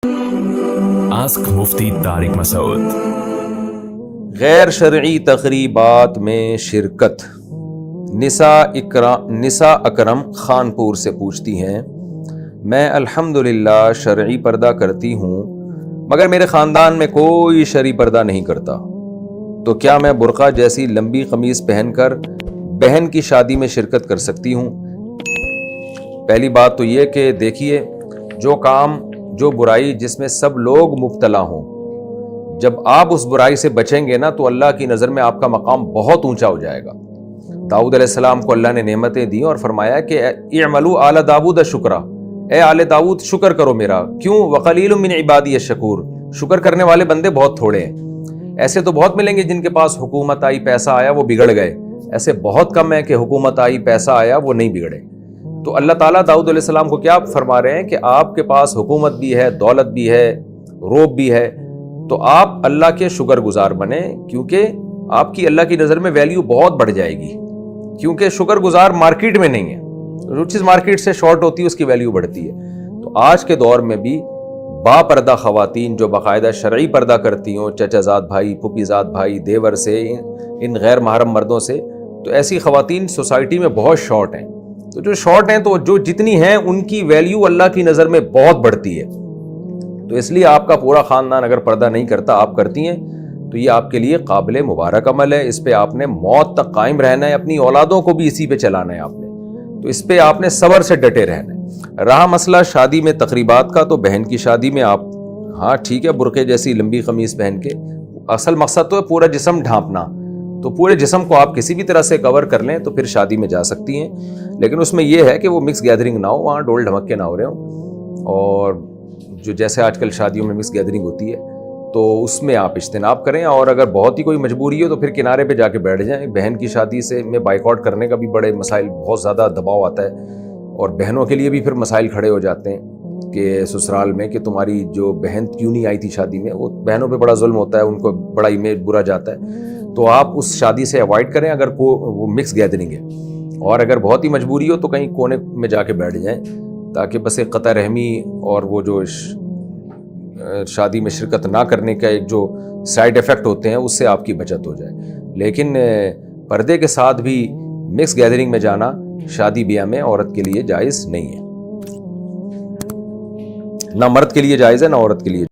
Ask मुफ्ती तारिक मसूद। गैर शरई तकरीबात में शिरकत। निसा अकरम खानपुर से पूछती हैं, मैं अल्हम्दुलिल्लाह शरई पर्दा करती हूँ मगर मेरे ख़ानदान में कोई शरई पर्दा नहीं करता, तो क्या मैं बुर्का जैसी लंबी कमीज़ पहनकर बहन की शादी में शिरकत कर सकती हूँ? पहली बात तो ये कि देखिए, जो काम जो बुराई जिसमें सब लोग मुब्तला हों, जब आप उस बुराई से बचेंगे ना तो अल्लाह की नज़र में आपका मकाम बहुत ऊंचा हो जाएगा। दाऊद अलैहिस्सलाम को अल्लाह ने नेमतें दी और फरमाया कि इअमलू आला दाऊद शुक्रा, ए आले दाऊद शुक्र करो मेरा। क्यों? वक़लीलुम मिन इबादी अश्शकूर, शुक्र करने वाले बंदे बहुत थोड़े हैं। ऐसे तो बहुत मिलेंगे जिनके पास हुकूमत आई, पैसा आया, वो बिगड़ गए। ऐसे बहुत कम है कि हुकूमत आई, पैसा आया, वो नहीं बिगड़े। तो अल्लाह ताला दाऊद अलैहिस्सलाम को क्या फरमा रहे हैं कि आपके पास हुकूमत भी है, दौलत भी है, रोब भी है, तो आप अल्लाह के शुक्रगुजार बने, क्योंकि आपकी अल्लाह की नज़र में वैल्यू बहुत बढ़ जाएगी। क्योंकि शुक्रगुजार मार्केट में नहीं है, जो चीज़ मार्केट से शॉर्ट होती है उसकी वैल्यू बढ़ती है। तो आज के दौर में भी बापर्दा ख़वातीन जो बाकायदा शरई पर्दा करती हों, चचाजाद भाई, फुफीजाद भाई, देवर से, इन गैर महरम मर्दों से, तो ऐसी ख़वातीन सोसाइटी में बहुत शॉर्ट हैं। तो जो शॉर्ट हैं, तो जो जितनी हैं उनकी वैल्यू अल्लाह की नज़र में बहुत बढ़ती है। तो इसलिए आपका पूरा ख़ानदान अगर पर्दा नहीं करता, आप करती हैं, तो ये आपके लिए काबिल मुबारक अमल है। इस पे आपने मौत तक कायम रहना है, अपनी औलादों को भी इसी पे चलाना है आपने। तो इस पे आपने सब्र से डटे रहना है। रहा मसला शादी में तकरीबात का, तो बहन की शादी में आप, हाँ ठीक है, बुरके जैसी लंबी कमीज़ पहन के, असल मकसद तो है पूरा जिस्म ढांपना, तो पूरे जिस्म को आप किसी भी तरह से कवर कर लें तो फिर शादी में जा सकती हैं। लेकिन उसमें यह है कि वो मिक्स गैदरिंग ना हो, वहाँ ढोल ढमक्के ना हो रहे हों, और जो जैसे आजकल शादियों में मिक्स गैदरिंग होती है तो उसमें आप इज्तिनाब करें। और अगर बहुत ही कोई मजबूरी हो तो फिर किनारे पे जाके बैठ जाएं। बहन की शादी से में बाइकआउट करने का भी बड़े मसाइल, बहुत ज़्यादा दबाव आता है, और बहनों के लिए भी फिर मसाइल खड़े हो जाते हैं कि ससुराल में कि तुम्हारी जो बहन क्यों नहीं आई थी शादी में। वो बहनों पे बड़ा जुल्म होता है, उनको बड़ा इमेज बुरा जाता है। तो आप उस शादी से अवॉइड करें अगर वो मिक्स गैदरिंग है, और अगर बहुत ही मजबूरी हो तो कहीं कोने में जाके बैठ जाएं, ताकि बस एक क़ता रहमी और वो जो शादी में शिरकत ना करने का एक जो साइड इफ़ेक्ट होते हैं उससे आपकी बचत हो जाए। लेकिन पर्दे के साथ भी मिक्स गैदरिंग में जाना शादी ब्याह में औरत के लिए जायज़ नहीं है, ना मर्द के लिए जायज़ है ना औरत के लिए।